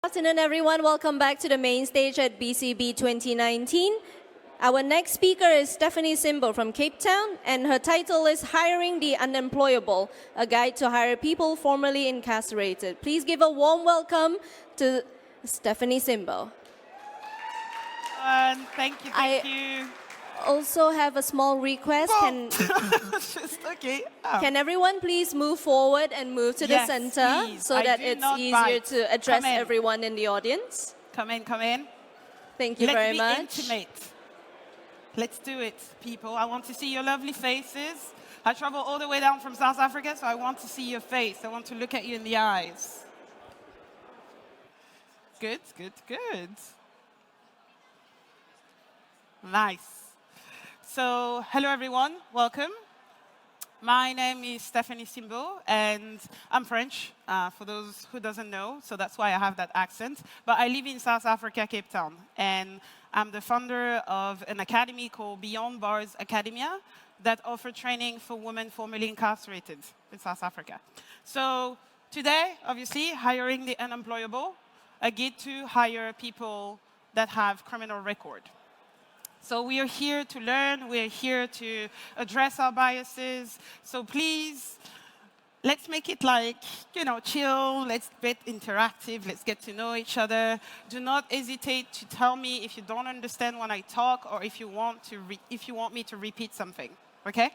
Good afternoon, everyone. Welcome back to the main stage at BCB 2019. Our next speaker is Stéphanie Simbo from Cape Town, and her title is Hiring the Unemployable, a guide to hire people formerly incarcerated. Please give a warm welcome to Stéphanie Simbo. Thank you. Also have a small request. Okay. Can everyone please move forward and move to the center please. so that it's easier to address everyone in the audience? Come in. Thank you very much. Let's be intimate. Let's do it, people. I want to see your lovely faces. I travel all the way down from South Africa, so I want to see your face. I want to look at you in the eyes. Good. Nice. So, hello everyone, welcome. My name is Stéphanie Simbo, and I'm French, for those who doesn't know, so that's why I have that accent. But I live in South Africa, Cape Town, and I'm the founder of an academy called Beyond Bars Academia that offers training for women formerly incarcerated in South Africa. So today, obviously, hiring the unemployable, a guide to hire people that have criminal record. So we are here to learn, we are here to address our biases. So please, let's make it chill, let's get interactive, let's get to know each other. Do not hesitate to tell me if you don't understand when I talk or if you want me to repeat something. Okay?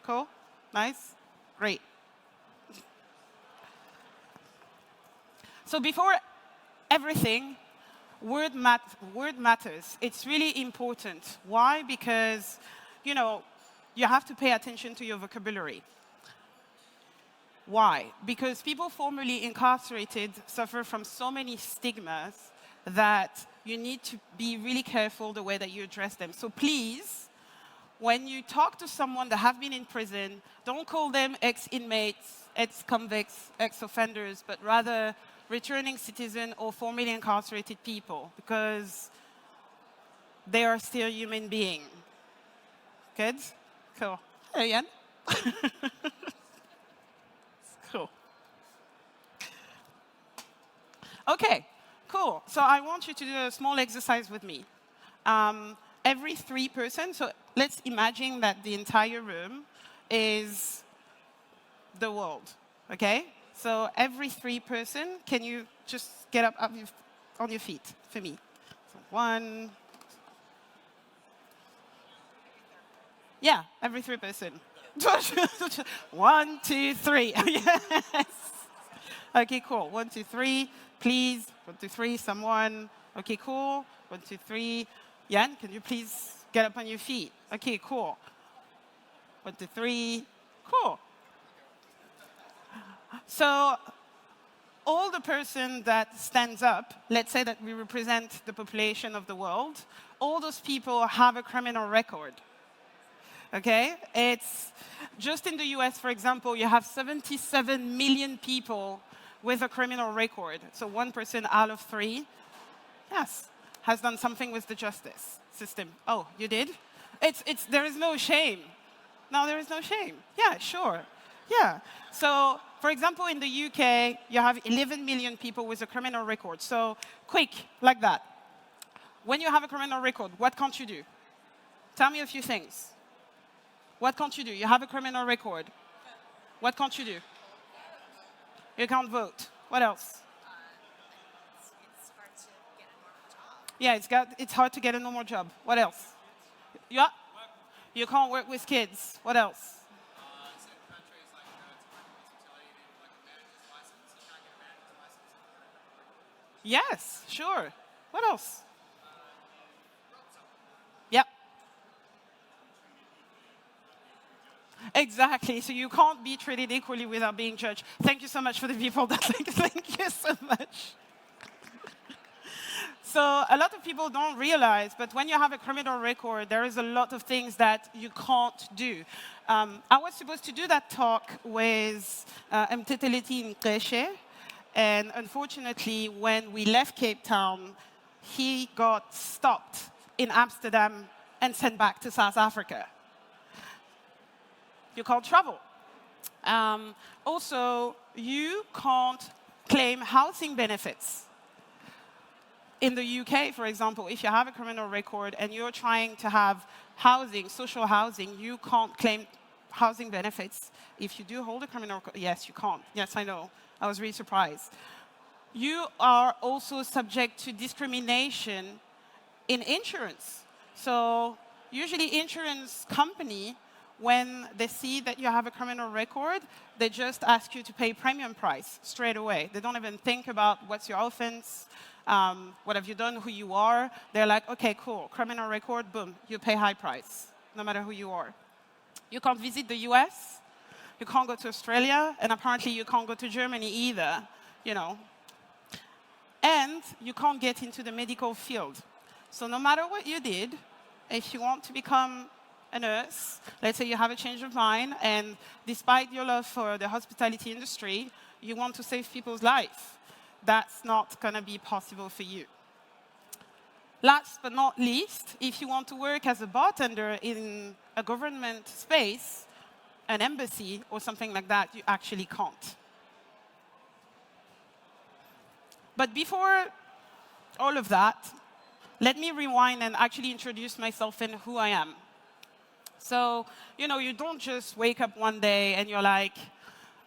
Cool? Nice? Great. So before everything, word matters. It's really important. Why? Because, you have to pay attention to your vocabulary. Why? Because people formerly incarcerated suffer from so many stigmas that you need to be really careful the way that you address them. So please, when you talk to someone that have been in prison, don't call them ex-inmates, ex-convicts, ex-offenders, but rather returning citizen or formerly incarcerated people, because they are still human beings. Good? Cool. Hello, Ian. Cool. Okay, cool. So I want you to do a small exercise with me. Every 3 persons, so let's imagine that the entire room is the world, okay? So every 3 persons, can you just get up on your feet for me? So 1. Yeah, every 3 persons. 1, 2, 3. Yes. Okay, cool. 1, 2, 3. Please. 1, 2, 3. Someone. Okay, cool. 1, 2, 3. Jan, can you please get up on your feet? Okay, cool. 1, 2, 3. Cool. So all the person that stands up, let's say that we represent the population of the world, all those people have a criminal record. Okay? It's just in the US, for example, you have 77 million people with a criminal record. So 1 person out of 3, yes, has done something with the justice system. Oh, you did? There is no shame. No, there is no shame. Yeah, sure. Yeah. So, for example, in the UK, you have 11 million people with a criminal record. So, quick, like that. When you have a criminal record, what can't you do? Tell me a few things. What can't you do? You have a criminal record. What can't you do? You can't vote. What else? It's hard to get a normal job. Yeah, it's hard to get a normal job. What else? Yeah. You can't work with kids. What else? Yes, sure. What else? Yep. Exactly. So you can't be treated equally without being judged. Thank you so much for the people that thank you so much. So a lot of people don't realize, but when you have a criminal record, there is a lot of things that you can't do. I was supposed to do that talk with Incroyable. And unfortunately, when we left Cape Town, he got stopped in Amsterdam and sent back to South Africa. You can't travel. Also, you can't claim housing benefits. in the UK, for example, if you have a criminal record and you're trying to have housing, social housing, you can't claim housing benefits. If you do hold a criminal record, yes, you can't. Yes, I know. I was really surprised. You are also subject to discrimination in insurance. So usually insurance company, when they see that you have a criminal record, they just ask you to pay premium price straight away. They don't even think about what's your offense, what have you done, who you are. They're like, okay, cool, criminal record, boom, you pay high price, no matter who you are. You can't visit the US, you can't go to Australia, and apparently you can't go to Germany either, you know. And you can't get into the medical field. So no matter what you did, if you want to become a nurse, let's say you have a change of mind, and despite your love for the hospitality industry, you want to save people's lives, that's not going to be possible for you. Last but not least, if you want to work as a bartender in a government space, an embassy or something like that, you actually can't. But before all of that, let me rewind and actually introduce myself and who I am. So, you know, you don't just wake up one day and you're like,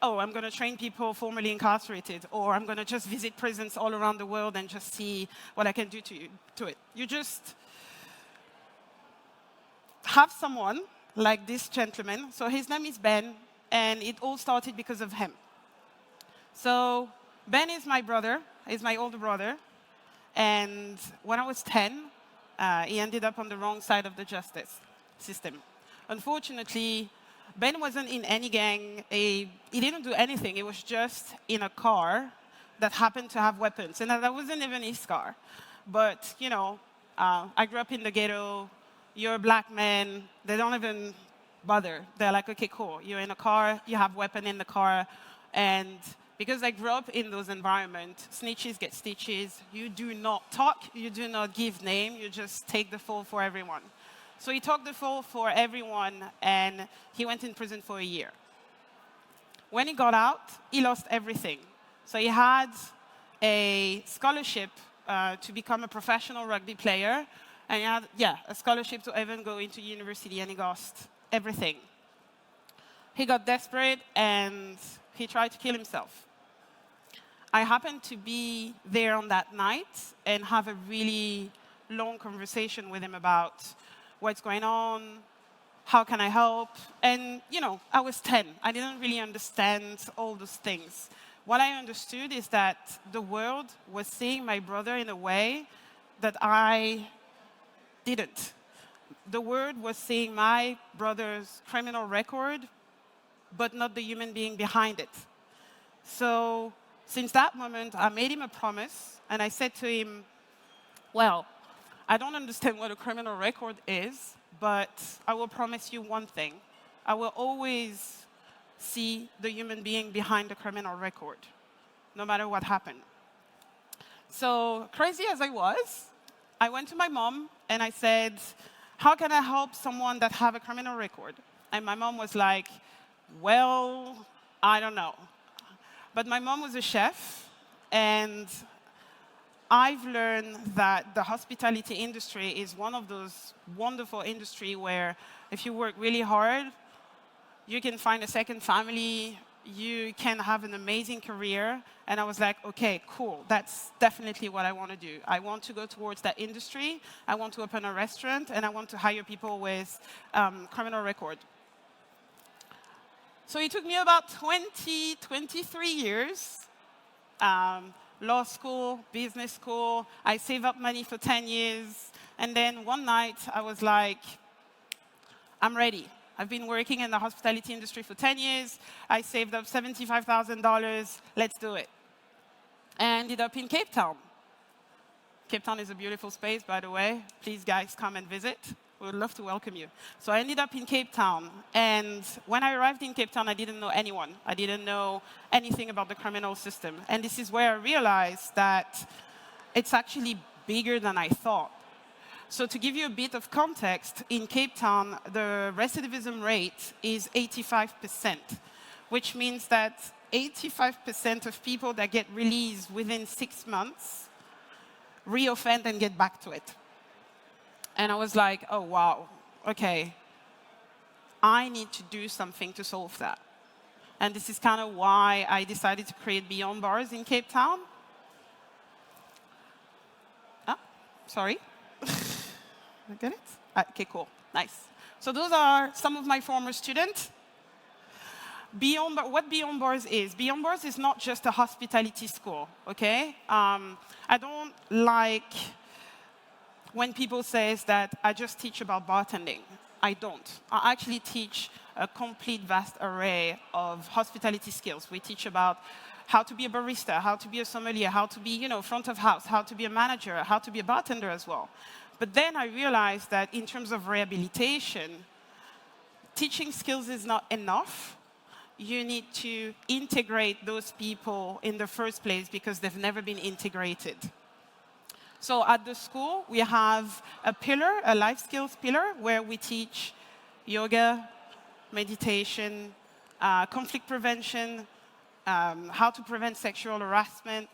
oh, I'm going to train people formerly incarcerated, or I'm going to just visit prisons all around the world and just see what I can do to it. You just have someone like this gentleman. So his name is Ben, and it all started because of him. So Ben is my brother. He's my older brother. And when I was 10, he ended up on the wrong side of the justice system. Unfortunately, Ben wasn't in any gang. He didn't do anything. He was just in a car that happened to have weapons. And that wasn't even his car. But, you know, I grew up in the ghetto. You're a black man. They don't even bother. They're like, OK, cool. You're in a car. You have a weapon in the car. And because I grew up in those environments, snitches get stitches. You do not talk. You do not give name. You just take the fall for everyone. So he took the fall for everyone, and he went in prison for a year. When he got out, he lost everything. So he had a scholarship to become a professional rugby player, and he had, a scholarship to even go into university, and he lost everything. He got desperate, and he tried to kill himself. I happened to be there on that night and have a really long conversation with him about what's going on, how can I help? And, you know, I was 10. I didn't really understand all those things. What I understood is that the world was seeing my brother in a way that I didn't. The world was seeing my brother's criminal record, but not the human being behind it. So since that moment, I made him a promise, and I said to him, well, I don't understand what a criminal record is, but I will promise you one thing. I will always see the human being behind the criminal record, no matter what happened. So crazy as I was, I went to my mom, and I said, how can I help someone that have a criminal record? And my mom was like, well, I don't know. But my mom was a chef, and I've learned that the hospitality industry is one of those wonderful industries where if you work really hard, you can find a second family, you can have an amazing career. And I was like, OK, cool, that's definitely what I want to do. I want to go towards that industry. I want to open a restaurant, and I want to hire people with criminal record. So it took me about 23 years. Law school, business school. I saved up money for 10 years. And then one night, I was like, I'm ready. I've been working in the hospitality industry for 10 years. I saved up $75,000. Let's do it. I ended up in Cape Town. Cape Town is a beautiful space, by the way. Please, guys, come and visit. We would love to welcome you. So I ended up in Cape Town. And when I arrived in Cape Town, I didn't know anyone. I didn't know anything about the criminal system. And this is where I realized that it's actually bigger than I thought. So to give you a bit of context, in Cape Town, the recidivism rate is 85%, which means that 85% of people that get released within 6 months reoffend and get back to it. And I was like, oh, wow, okay. I need to do something to solve that. And this is kind of why I decided to create Beyond Bars in Cape Town. Ah, sorry. I get it? Okay, cool. Nice. So those are some of my former students. What Beyond Bars is not just a hospitality school, okay? I don't like when people say that I just teach about bartending. I don't. I actually teach a complete vast array of hospitality skills. We teach about how to be a barista, how to be a sommelier, how to be, front of house, how to be a manager, how to be a bartender as well. But then I realized that in terms of rehabilitation, teaching skills is not enough. You need to integrate those people in the first place because they've never been integrated. So at the school, we have a pillar, a life skills pillar, where we teach yoga, meditation, conflict prevention, how to prevent sexual harassment.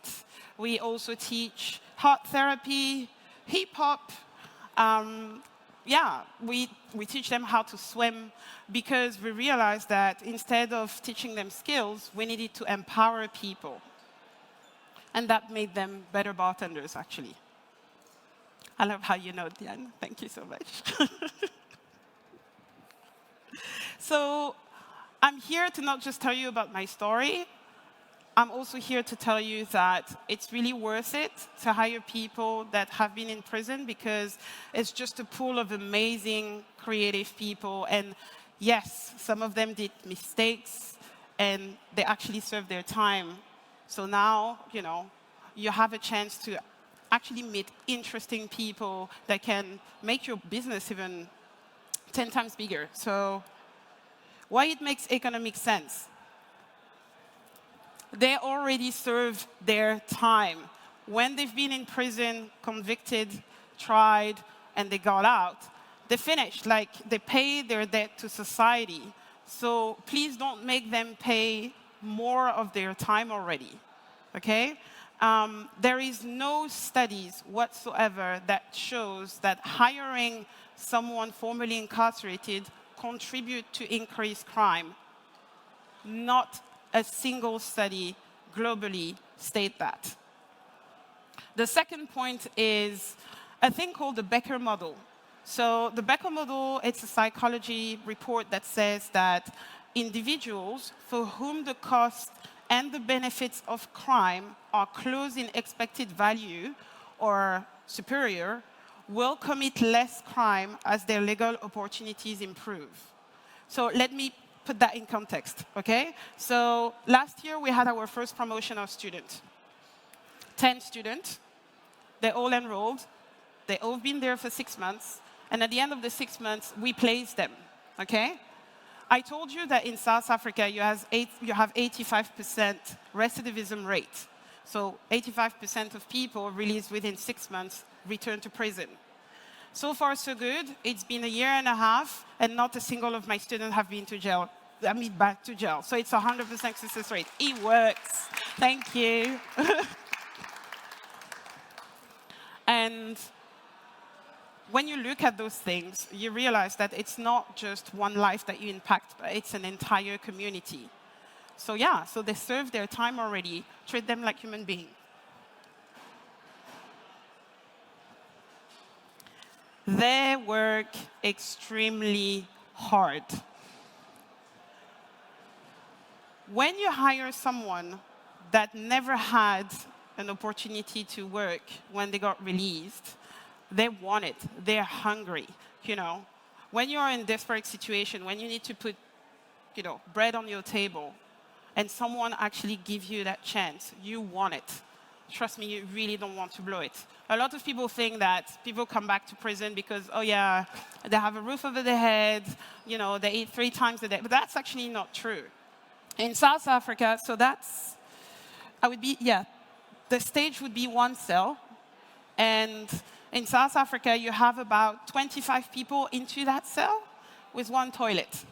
We also teach art therapy, hip-hop. We teach them how to swim because we realized that instead of teaching them skills, we needed to empower people. And that made them better bartenders, actually. I love how you know, Diane. Thank you so much. So I'm here to not just tell you about my story. I'm also here to tell you that it's really worth it to hire people that have been in prison because it's just a pool of amazing, creative people. And yes, some of them did mistakes, and they actually served their time. So now, you have a chance to actually meet interesting people that can make your business even 10 times bigger. So why it makes economic sense? They already served their time. When they've been in prison, convicted, tried, and they got out, they finished. They paid their debt to society. So please don't make them pay more of their time already, okay? There is no studies whatsoever that shows that hiring someone formerly incarcerated contribute to increased crime. Not a single study globally state that. The second point is a thing called the Becker Model. So the Becker Model, it's a psychology report that says that individuals for whom the cost and the benefits of crime are close in expected value or superior will commit less crime as their legal opportunities improve. So let me put that in context, okay? So last year, we had our first promotion of students. 10 students. They all enrolled. They all been there for 6 months. And at the end of the 6 months, we placed them, okay? I told you that in South Africa, you have 85% recidivism rate. So 85% of people released within 6 months return to prison. So far, so good. It's been a year and a half, and not a single of my students have been to jail. Back to jail. So it's 100% success rate. It works. Thank you. And when you look at those things, you realize that it's not just one life that you impact, but it's an entire community. So yeah, so they serve their time already. Treat them like human beings. They work extremely hard. When you hire someone that never had an opportunity to work when they got released, they want it. They're hungry, When you're in a desperate situation, when you need to put, bread on your table, and someone actually gives you that chance, you want it. Trust me, you really don't want to blow it. A lot of people think that people come back to prison because, oh yeah, they have a roof over their head, they eat 3 times a day. But that's actually not true. In South Africa, so the stage would be 1 cell. And in South Africa, you have about 25 people into that cell with 1 toilet.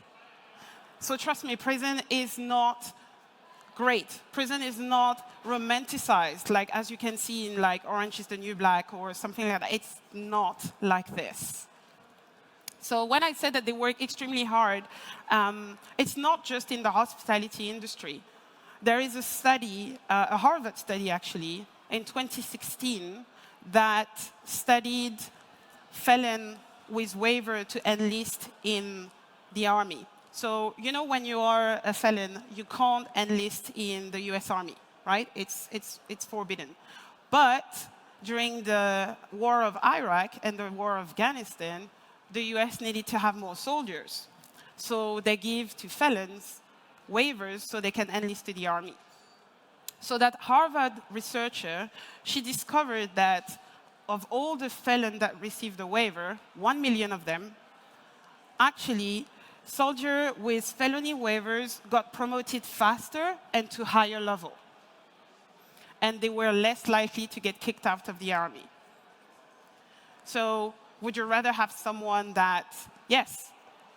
So trust me, prison is not great. Prison is not romanticized, like as you can see in like Orange is the New Black or something like that. It's not like this. So when I said that they work extremely hard, it's not just in the hospitality industry. There is a study, a Harvard study actually, in 2016 that studied felon with waiver to enlist in the army. So, you know, when you are a felon, you can't enlist in the US Army, right? It's forbidden. But during the war of Iraq and the war of Afghanistan, the US needed to have more soldiers. So they give to felons waivers so they can enlist to the army. So that Harvard researcher, she discovered that of all the felons that received the waiver, 1 million of them, actually, soldiers with felony waivers got promoted faster and to higher level. And they were less likely to get kicked out of the army. So would you rather have someone that, yes,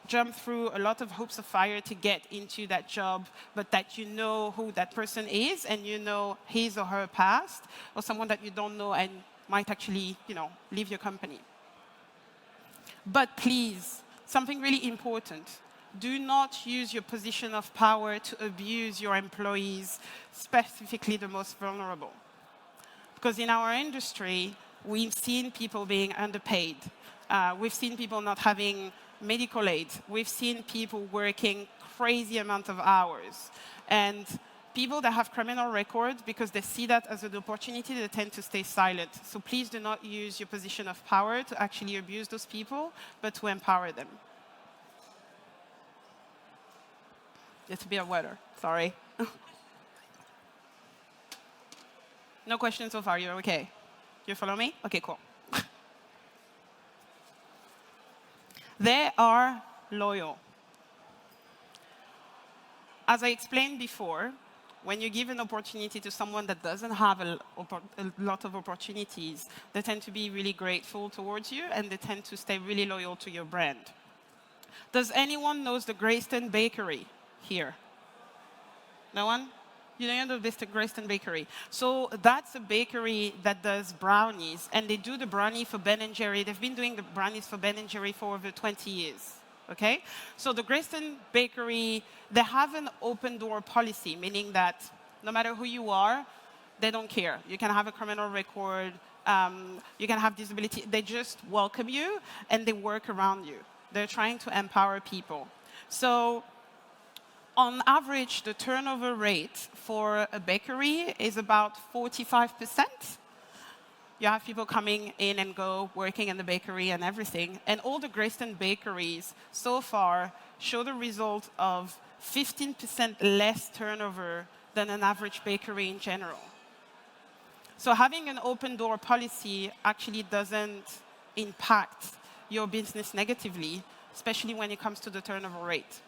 jumped through a lot of hoops of fire to get into that job, but that you know who that person is and you know his or her past, or someone that you don't know and might actually, you know, leave your company? But please, something really important, do not use your position of power to abuse your employees, specifically the most vulnerable. Because in our industry, we've seen people being underpaid. We've seen people not having medical aid. We've seen people working crazy amount of hours. And people that have criminal records, because they see that as an opportunity, they tend to stay silent. So please do not use your position of power to actually abuse those people, but to empower them. It's a bit of water, sorry. No questions so far, you're okay? You follow me? Okay, cool. They are loyal. As I explained before, when you give an opportunity to someone that doesn't have a lot of opportunities, they tend to be really grateful towards you, and they tend to stay really loyal to your brand. Does anyone know the Greyston Bakery here? No one? You know the Greyston Bakery. So that's a bakery that does brownies, and they do the brownie for Ben & Jerry. They've been doing the brownies for Ben & Jerry for over 20 years. Okay? So the Greyston Bakery, they have an open door policy, meaning that no matter who you are, they don't care. You can have a criminal record, you can have disability. They just welcome you, and they work around you. They're trying to empower people. So on average, the turnover rate for a bakery is about 45%. You have people coming in and go, working in the bakery and everything. And all the Greyston bakeries so far show the result of 15% less turnover than an average bakery in general. So having an open door policy actually doesn't impact your business negatively, especially when it comes to the turnover rate.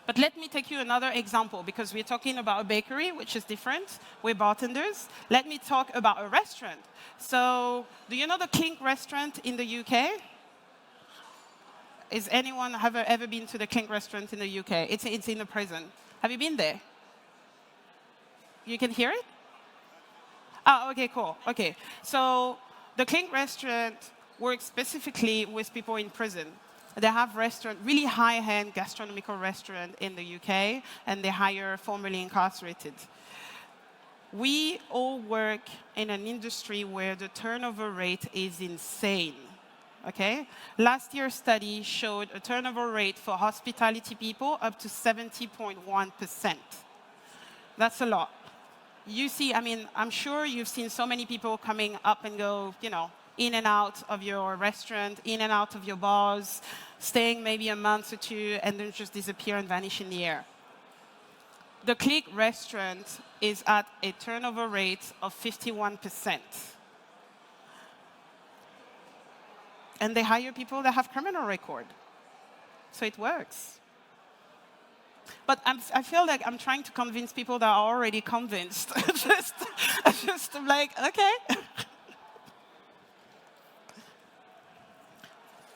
But let me take you another example, because we're talking about a bakery, which is different. We're bartenders. Let me talk about a restaurant. So do you know the Clink restaurant in the UK? Is anyone ever been to the Clink restaurant in the UK? It's in a prison. Have you been there? You can hear it? Oh, OK, cool. OK. So the Clink restaurant works specifically with people in prison. They have really high-end gastronomical restaurant in the UK, and they hire formerly incarcerated. We all work in an industry where the turnover rate is insane. Okay? Last year's study showed a turnover rate for hospitality people up to 70.1%. That's a lot. You see, I mean, I'm sure you've seen so many people coming up and go, you know, in and out of your restaurant, in and out of your bars, staying maybe a month or two, and then just disappear and vanish in the air. The Click restaurant is at a turnover rate of 51%. And they hire people that have criminal record. So it works. But I feel like I'm trying to convince people that are already convinced. just like, OK.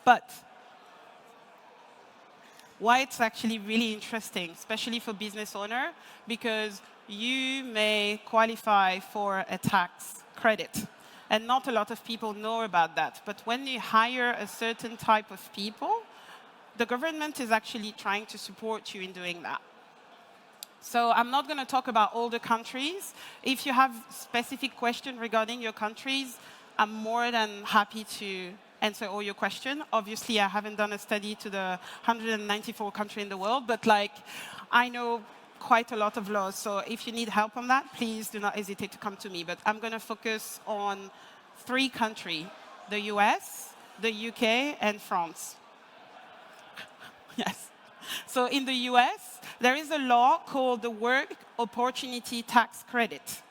But why it's actually really interesting, especially for business owner, because you may qualify for a tax credit. And not a lot of people know about that. But when you hire a certain type of people, the government is actually trying to support you in doing that. So I'm not going to talk about all the countries. If you have specific questions regarding your countries, I'm more than happy to answer all your questions. Obviously, I haven't done a study to the 194 countries in the world, but I know quite a lot of laws. So if you need help on that, please do not hesitate to come to me. But I'm going to focus on 3 countries, the US, the UK, and France. Yes. So in the US, there is a law called the Work Opportunity Tax Credit.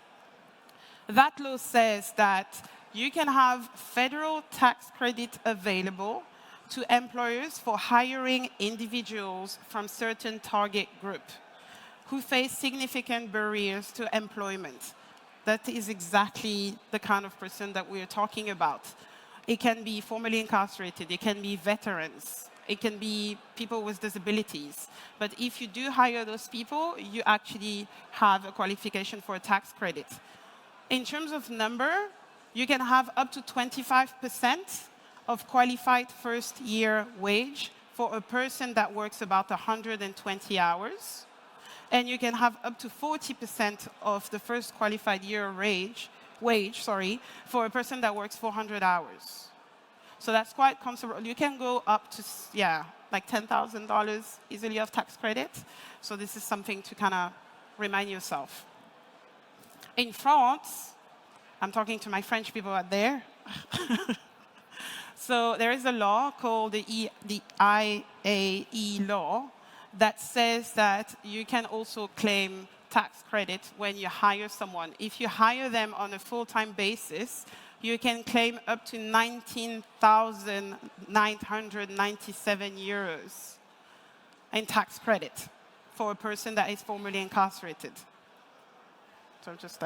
That law says that you can have federal tax credit available to employers for hiring individuals from certain target group who face significant barriers to employment. That is exactly the kind of person that we're talking about. It can be formerly incarcerated, it can be veterans, it can be people with disabilities. But if you do hire those people, you actually have a qualification for a tax credit. In terms of number, you can have up to 25% of qualified first-year wage for a person that works about 120 hours. And you can have up to 40% of the first qualified year wage for a person that works 400 hours. So that's quite considerable. You can go up to, like $10,000 easily of tax credit. So this is something to kind of remind yourself. In France, I'm talking to my French people out there. So there is a law called the IAE law that says that you can also claim tax credit when you hire someone. If you hire them on a full-time basis, you can claim up to 19,997 euros in tax credit for a person that is formerly incarcerated. So just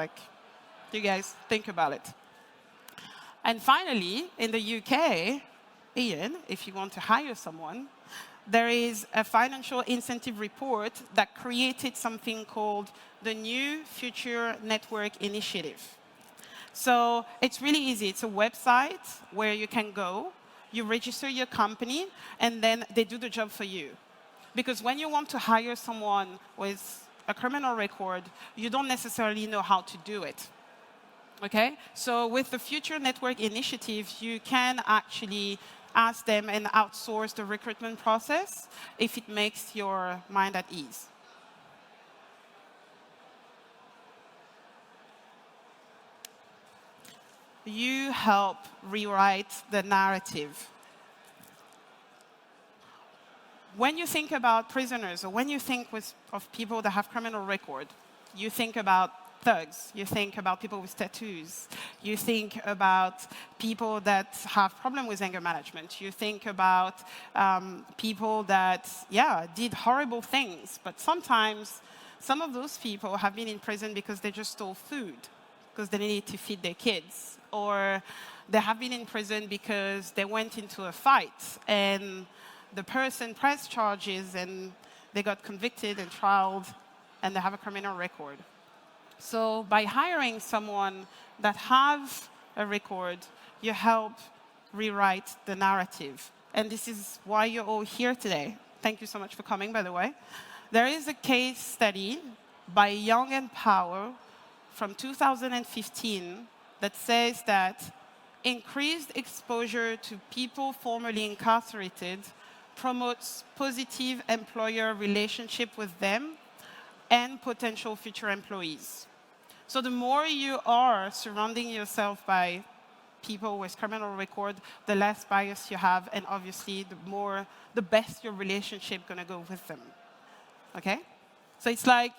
you guys think about it. And finally, in the UK, Ian, if you want to hire someone, there is a financial incentive report that created something called the New Future Network Initiative. So it's really easy. It's a website where you can go, you register your company, and then they do the job for you. Because when you want to hire someone with a criminal record, you don't necessarily know how to do it. Okay? So with the Future Network Initiative, you can actually ask them and outsource the recruitment process if it makes your mind at ease. You help rewrite the narrative. When you think about prisoners, or when you think of people that have criminal record, you think about thugs, you think about people with tattoos, you think about people that have problem with anger management, you think about people that, did horrible things, but sometimes some of those people have been in prison because they just stole food, because they needed to feed their kids, or they have been in prison because they went into a fight and the person pressed charges and they got convicted and trialed and they have a criminal record. So by hiring someone that have a record, you help rewrite the narrative. And this is why you're all here today. Thank you so much for coming, by the way. There is a case study by Young and Power from 2015 that says that increased exposure to people formerly incarcerated promotes positive employer relationship with them and potential future employees. So the more you are surrounding yourself by people with criminal record, the less bias you have, and obviously the best your relationship gonna go with them. Okay? So it's like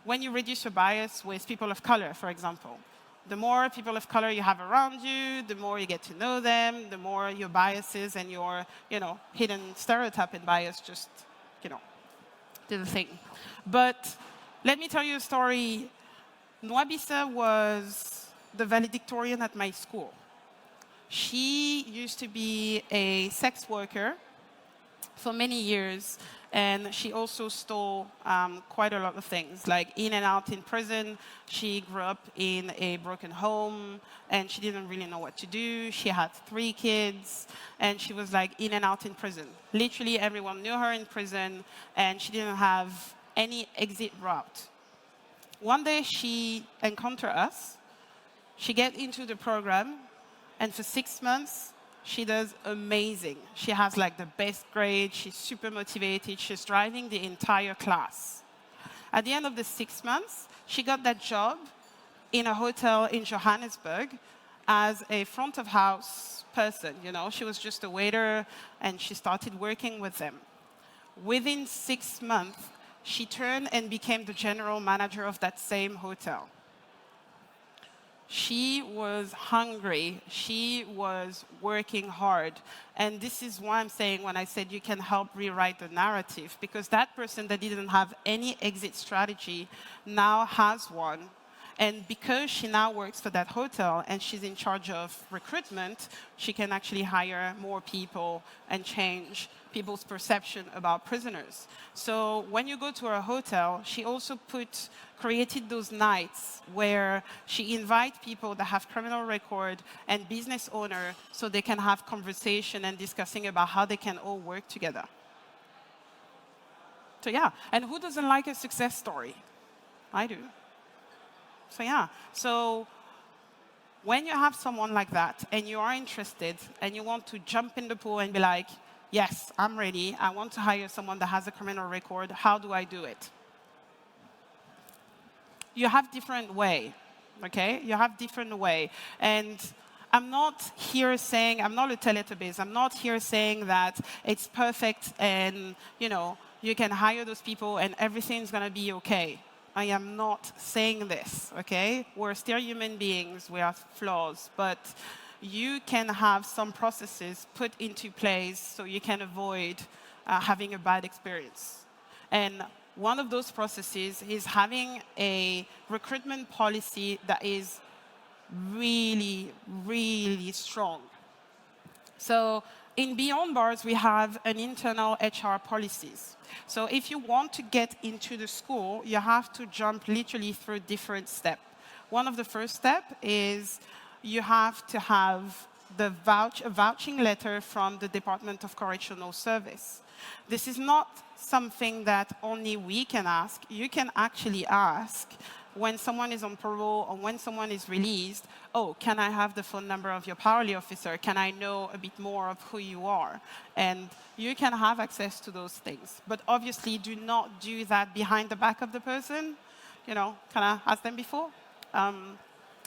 when you reduce your bias with people of color, for example. The more people of color you have around you, the more you get to know them, the more your biases and your, hidden stereotype and bias just, do the thing. But let me tell you a story. Nwabisa was the valedictorian at my school. She used to be a sex worker for many years, And she also stole quite a lot of things, like in and out in prison. She grew up in a broken home, and she didn't really know what to do. She had 3 kids, and she was like in and out in prison. Literally everyone knew her in prison, and she didn't have any exit route. One day she encountered us. She get into the program, and for 6 months, she does amazing. She has like the best grade. She's super motivated. She's driving the entire class. At the end of the 6 months, she got that job in a hotel in Johannesburg as a front of house person. You know, she was just a waiter, and she started working with them. Within 6 months, she turned and became the general manager of that same hotel. She was hungry. She was working hard. And this is why I'm saying when I said you can help rewrite the narrative, because that person that didn't have any exit strategy now has one. And because she now works for that hotel and she's in charge of recruitment, she can actually hire more people and change people's perception about prisoners. So when you go to her hotel, she also created those nights where she invites people that have criminal record and business owner so they can have conversation and discussing about how they can all work together. So yeah, and who doesn't like a success story? I do. So yeah, so when you have someone like that and you are interested and you want to jump in the pool and be like, yes, I'm ready, I want to hire someone that has a criminal record, how do I do it? You have different way, okay? You have different way. And I'm not here saying, I'm not a Teletubbies, I'm not here saying that it's perfect and, you know, you can hire those people and everything's gonna be okay. I am not saying this, okay? We're still human beings, we have flaws, but you can have some processes put into place so you can avoid having a bad experience. And one of those processes is having a recruitment policy that is really, really strong. So in Beyond Bars, we have an internal HR policies. So if you want to get into the school, you have to jump literally through different steps. One of the first steps is you have to have a vouching letter from the Department of Correctional Service. This is not something that only we can ask. You can actually ask when someone is on parole or when someone is released, oh, can I have the phone number of your parole officer? Can I know a bit more of who you are? And you can have access to those things. But obviously, do not do that behind the back of the person. You know, can I ask them before?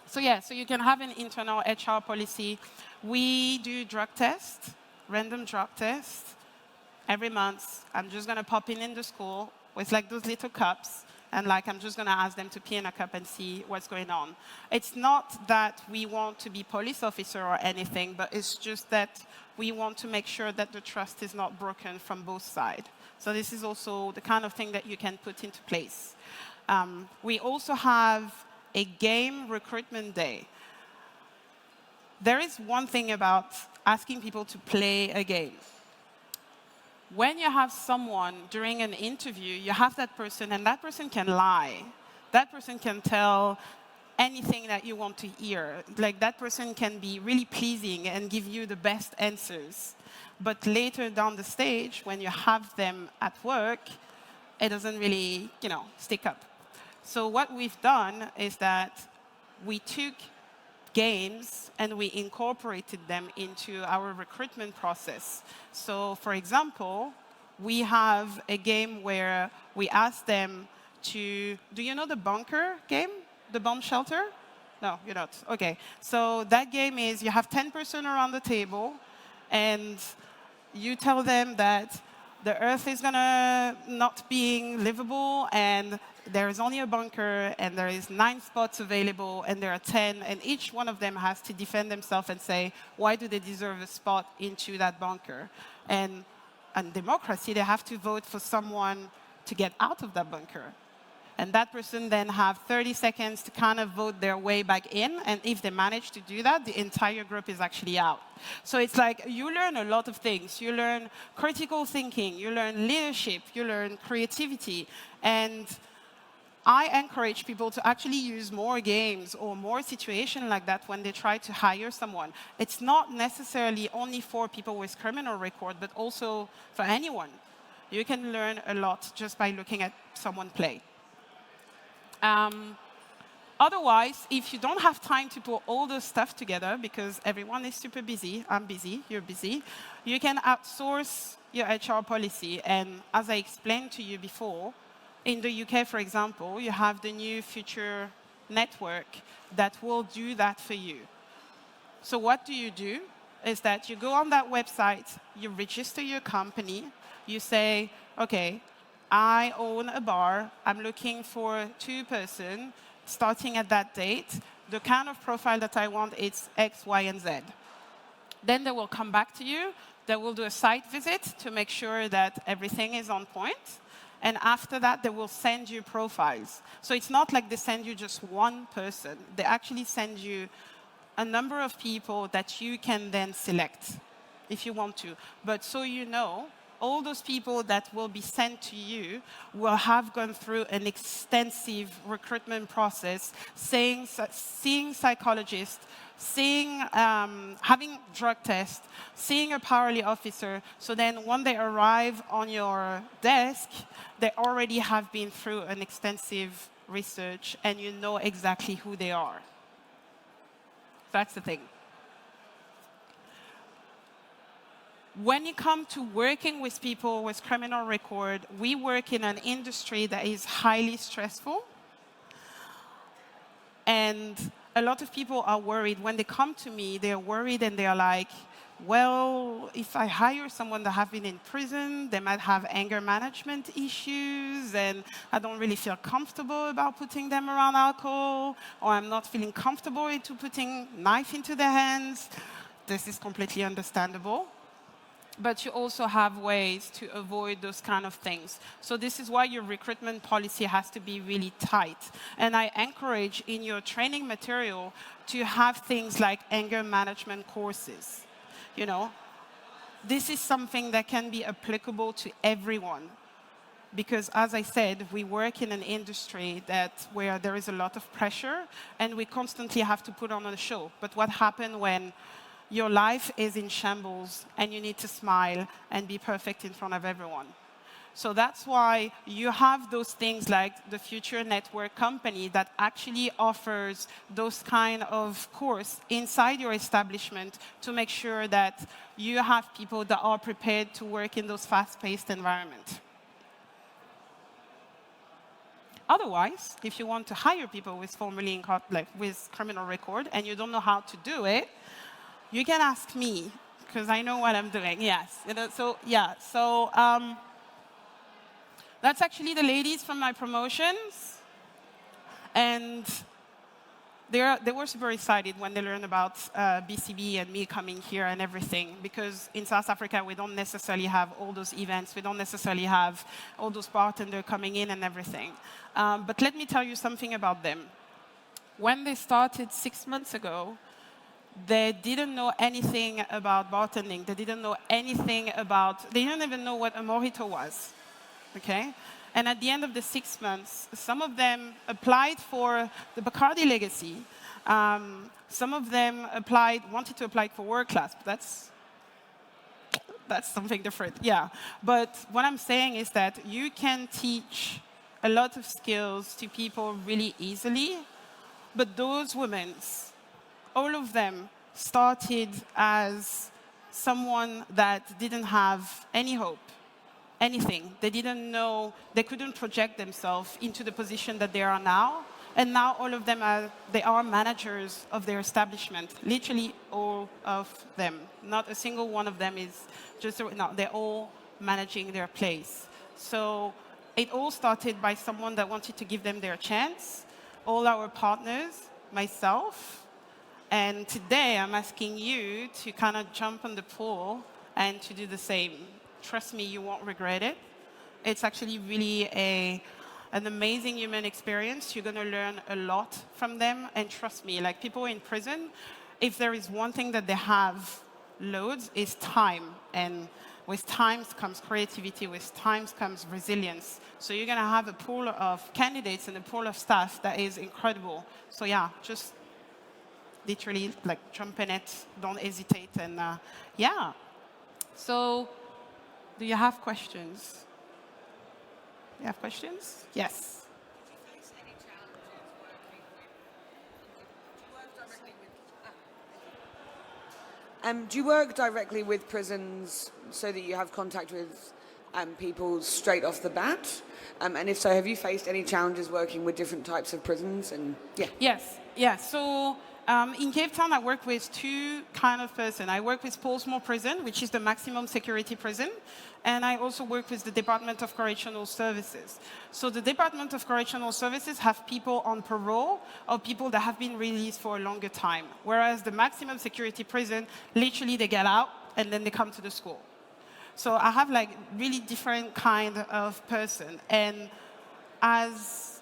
So yeah, so you can have an internal HR policy. We do drug tests, random drug tests. Every month, I'm just going to pop in the school with like those little cups, and like I'm just going to ask them to pee in a cup and see what's going on. It's not that we want to be police officer or anything, but it's just that we want to make sure that the trust is not broken from both sides. So this is also the kind of thing that you can put into place. We also have a game recruitment day. There is one thing about asking people to play a game. When you have someone during an interview, you have that person, and that person can lie. That person can tell anything that you want to hear. Like, that person can be really pleasing and give you the best answers. But later down the stage, when you have them at work, it doesn't really, you know, stick up. So what we've done is that we took games and we incorporated them into our recruitment process. So for example, we have a game where we ask them to, do you know the bunker game? The bomb shelter? No, you're not. Okay. So that game is you have 10 person around the table and you tell them that the earth is gonna not being livable and there is only a bunker and there is 9 spots available and there are 10 and each one of them has to defend themselves and say, why do they deserve a spot into that bunker? And in democracy, they have to vote for someone to get out of that bunker. And that person then have 30 seconds to kind of vote their way back in. And if they manage to do that, the entire group is actually out. So it's like you learn a lot of things. You learn critical thinking, you learn leadership, you learn creativity. And I encourage people to actually use more games or more situations like that when they try to hire someone. It's not necessarily only for people with criminal record, but also for anyone. You can learn a lot just by looking at someone play. Otherwise, if you don't have time to put all this stuff together, because everyone is super busy, I'm busy, you're busy, you can outsource your HR policy. And as I explained to you before, in the UK, for example, you have the new Future network that will do that for you. So what do? Is that you go on that website, you register your company, you say, OK, I own a bar, I'm looking for 2 persons, starting at that date. The kind of profile that I want is X, Y, and Z. Then they will come back to you. They will do a site visit to make sure that everything is on point. And after that, they will send you profiles. So it's not like they send you just one person. They actually send you a number of people that you can then select if you want to. But so you know, all those people that will be sent to you will have gone through an extensive recruitment process, seeing psychologists, having drug tests, seeing a parole officer. So then when they arrive on your desk, they already have been through an extensive research and you know exactly who they are. That's the thing. When you come to working with people with criminal record, we work in an industry that is highly stressful. And a lot of people are worried. When they come to me, they're worried and they're like, well, if I hire someone that have been in prison, they might have anger management issues, and I don't really feel comfortable about putting them around alcohol, or I'm not feeling comfortable into putting knife into their hands. This is completely understandable. But you also have ways to avoid those kind of things. So this is why your recruitment policy has to be really tight. And I encourage in your training material to have things like anger management courses. You know, this is something that can be applicable to everyone. Because as I said, we work in an industry where there is a lot of pressure, and we constantly have to put on a show. But what happens when your life is in shambles and you need to smile and be perfect in front of everyone? So that's why you have those things like the Future Network company that actually offers those kind of course inside your establishment to make sure that you have people that are prepared to work in those fast-paced environments. Otherwise, if you want to hire people with with criminal record and you don't know how to do it, you can ask me, because I know what I'm doing, yes. That's actually the ladies from my promotions. And they were super excited when they learned about BCB and me coming here and everything, because in South Africa, we don't necessarily have all those events. We don't necessarily have all those bartenders coming in and everything. But let me tell you something about them. When they started 6 months ago, they didn't know anything about bartending. They didn't know anything about, they didn't even know what a mojito was, okay? And at the end of the 6 months, some of them applied for the Bacardi legacy. Some of them wanted to apply for world class. But that's something different, yeah. But what I'm saying is that you can teach a lot of skills to people really easily, but those women, all of them started as someone that didn't have any hope, anything. They didn't know, they couldn't project themselves into the position that they are now. And now all of them they are managers of their establishment, literally all of them. Not a single one of them is just, no, they're all managing their place. So it all started by someone that wanted to give them their chance. All our partners, myself, and today I'm asking you to kind of jump on the pool and to do the same. Trust me, you won't regret it. It's actually really an amazing human experience. You're going to learn a lot from them. And trust me, like people in prison, if there is one thing that they have loads, is time. And with time comes creativity, with time comes resilience. So you're going to have a pool of candidates and a pool of staff that is incredible. So yeah, just literally like jump in it, don't hesitate, and yeah. So do you have questions? You have questions? Yes. Did you face any challenges working with, Do you work directly with prisons so that you have contact with people straight off the bat? And if so, have you faced any challenges working with different types of prisons? And yeah. Yes. Yeah. So in Cape Town, I work with two kind of person. I work with Portsmouth Prison, which is the maximum security prison, and I also work with the Department of Correctional Services. So the Department of Correctional Services have people on parole or people that have been released for a longer time, whereas the maximum security prison, literally they get out and then they come to the school. So I have like really different kind of person, and as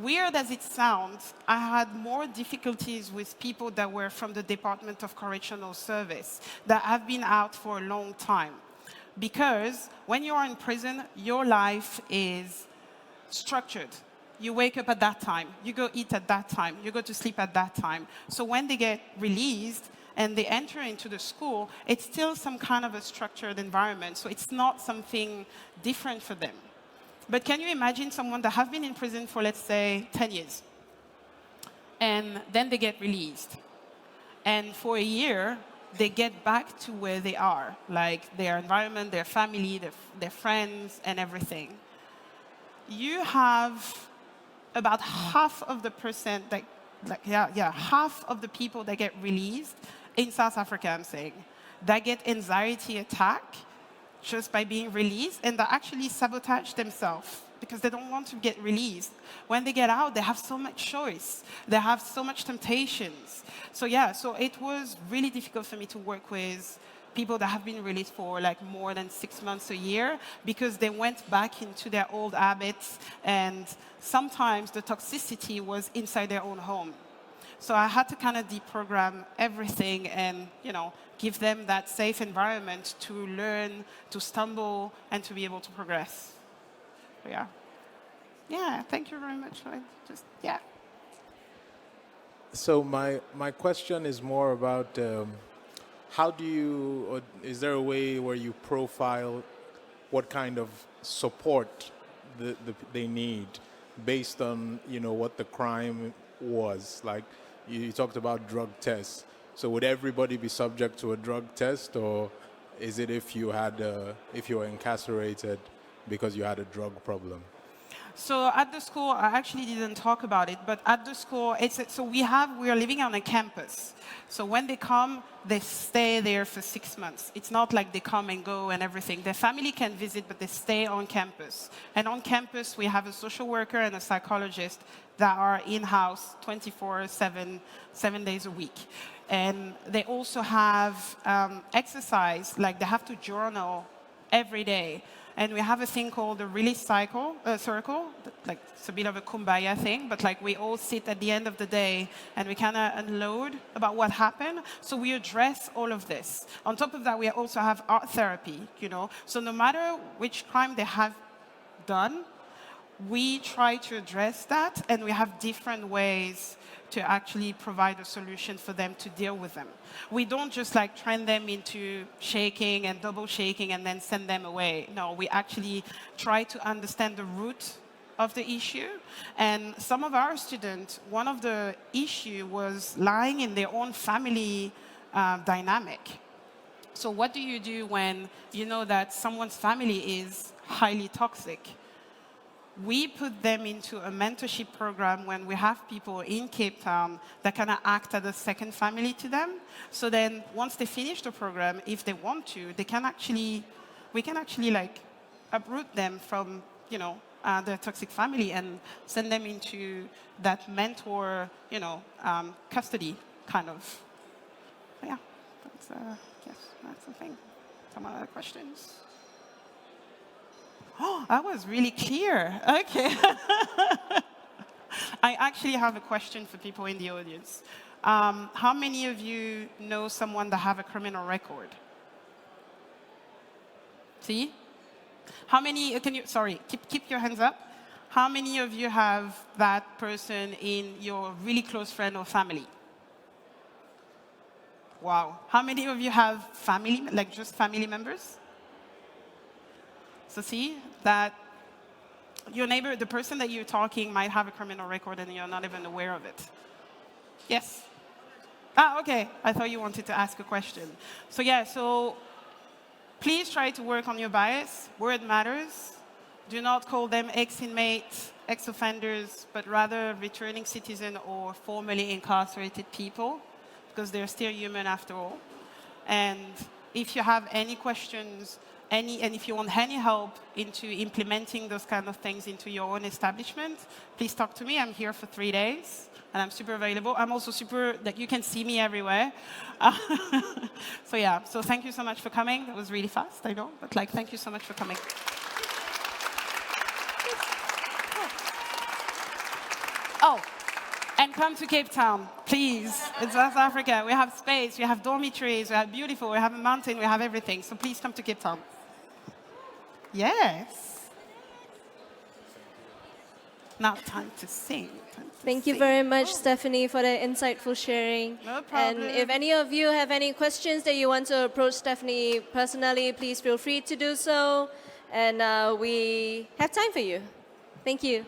weird as it sounds, I had more difficulties with people that were from the Department of Correctional Service that have been out for a long time. Because when you are in prison, your life is structured. You wake up at that time, you go eat at that time, you go to sleep at that time. So when they get released and they enter into the school, it's still some kind of a structured environment. So it's not something different for them. But can you imagine someone that have been in prison for, let's say, 10 years, and then they get released, and for a year, they get back to where they are, like their environment, their family, their friends, and everything. You have about half of the percent that, half of the people that get released in South Africa, I'm saying, that get anxiety attack just by being released, and that actually sabotage themselves because they don't want to get released. When they get out, they have so much choice. They have so much temptations. So yeah, so it was really difficult for me to work with people that have been released for like more than 6 months, a year, because they went back into their old habits, and sometimes the toxicity was inside their own home. So I had to kind of deprogram everything and, give them that safe environment to learn, to stumble, and to be able to progress. So, yeah. Yeah, thank you very much. Yeah. So my question is more about how do you, or is there a way where you profile what kind of support they need based on, what the crime was? Like, you talked about drug tests. So would everybody be subject to a drug test, or is it if you were incarcerated because you had a drug problem? So at the school, I actually didn't talk about it, but at the school, we are living on a campus. So when they come, they stay there for 6 months. It's not like they come and go and everything. Their family can visit, but they stay on campus. And on campus, we have a social worker and a psychologist that are in-house 24/7, 7 days a week. And they also have exercise, like they have to journal every day. And we have a thing called the release circle, like it's a bit of a kumbaya thing, but like we all sit at the end of the day and we kind of unload about what happened. So we address all of this. On top of that, we also have art therapy, So no matter which crime they have done, we try to address that, and we have different ways to actually provide a solution for them to deal with them. We don't just like train them into shaking and double shaking and then send them away. No, we actually try to understand the root of the issue. And some of our students, one of the issue was lying in their own family dynamic. So what do you do when you know that someone's family is highly toxic? We put them into a mentorship program when we have people in Cape Town that kind of act as a second family to them. So then once they finish the program, if they want to, we can actually like uproot them from, their toxic family and send them into that mentor, custody kind of. So yeah, that's the thing. Some other questions? Oh, that was really clear. Okay. I actually have a question for people in the audience. How many of you know someone that have a criminal record? See? How many, sorry, keep your hands up. How many of you have that person in your really close friend or family? Wow. How many of you have family, like just family members? So see that your neighbor, the person that you're talking might have a criminal record and you're not even aware of it. Yes? Ah, okay. I thought you wanted to ask a question. So yeah, so please try to work on your bias. Word matters. Do not call them ex-inmates, ex-offenders, but rather returning citizen or formerly incarcerated people, because they're still human after all. And if you have any questions, and if you want any help into implementing those kind of things into your own establishment, please talk to me. I'm here for 3 days, and I'm super available. I'm also super, like, you can see me everywhere. So yeah, so thank you so much for coming. That was really fast, I know, but like, thank you so much for coming. Oh, and come to Cape Town, please. It's South Africa. We have space, we have dormitories, we have beautiful, we have a mountain, we have everything. So please come to Cape Town. Yes. Now time to sing. Thank you very much, Stephanie, for the insightful sharing. No problem. And if any of you have any questions that you want to approach Stephanie personally, please feel free to do so. And we have time for you. Thank you.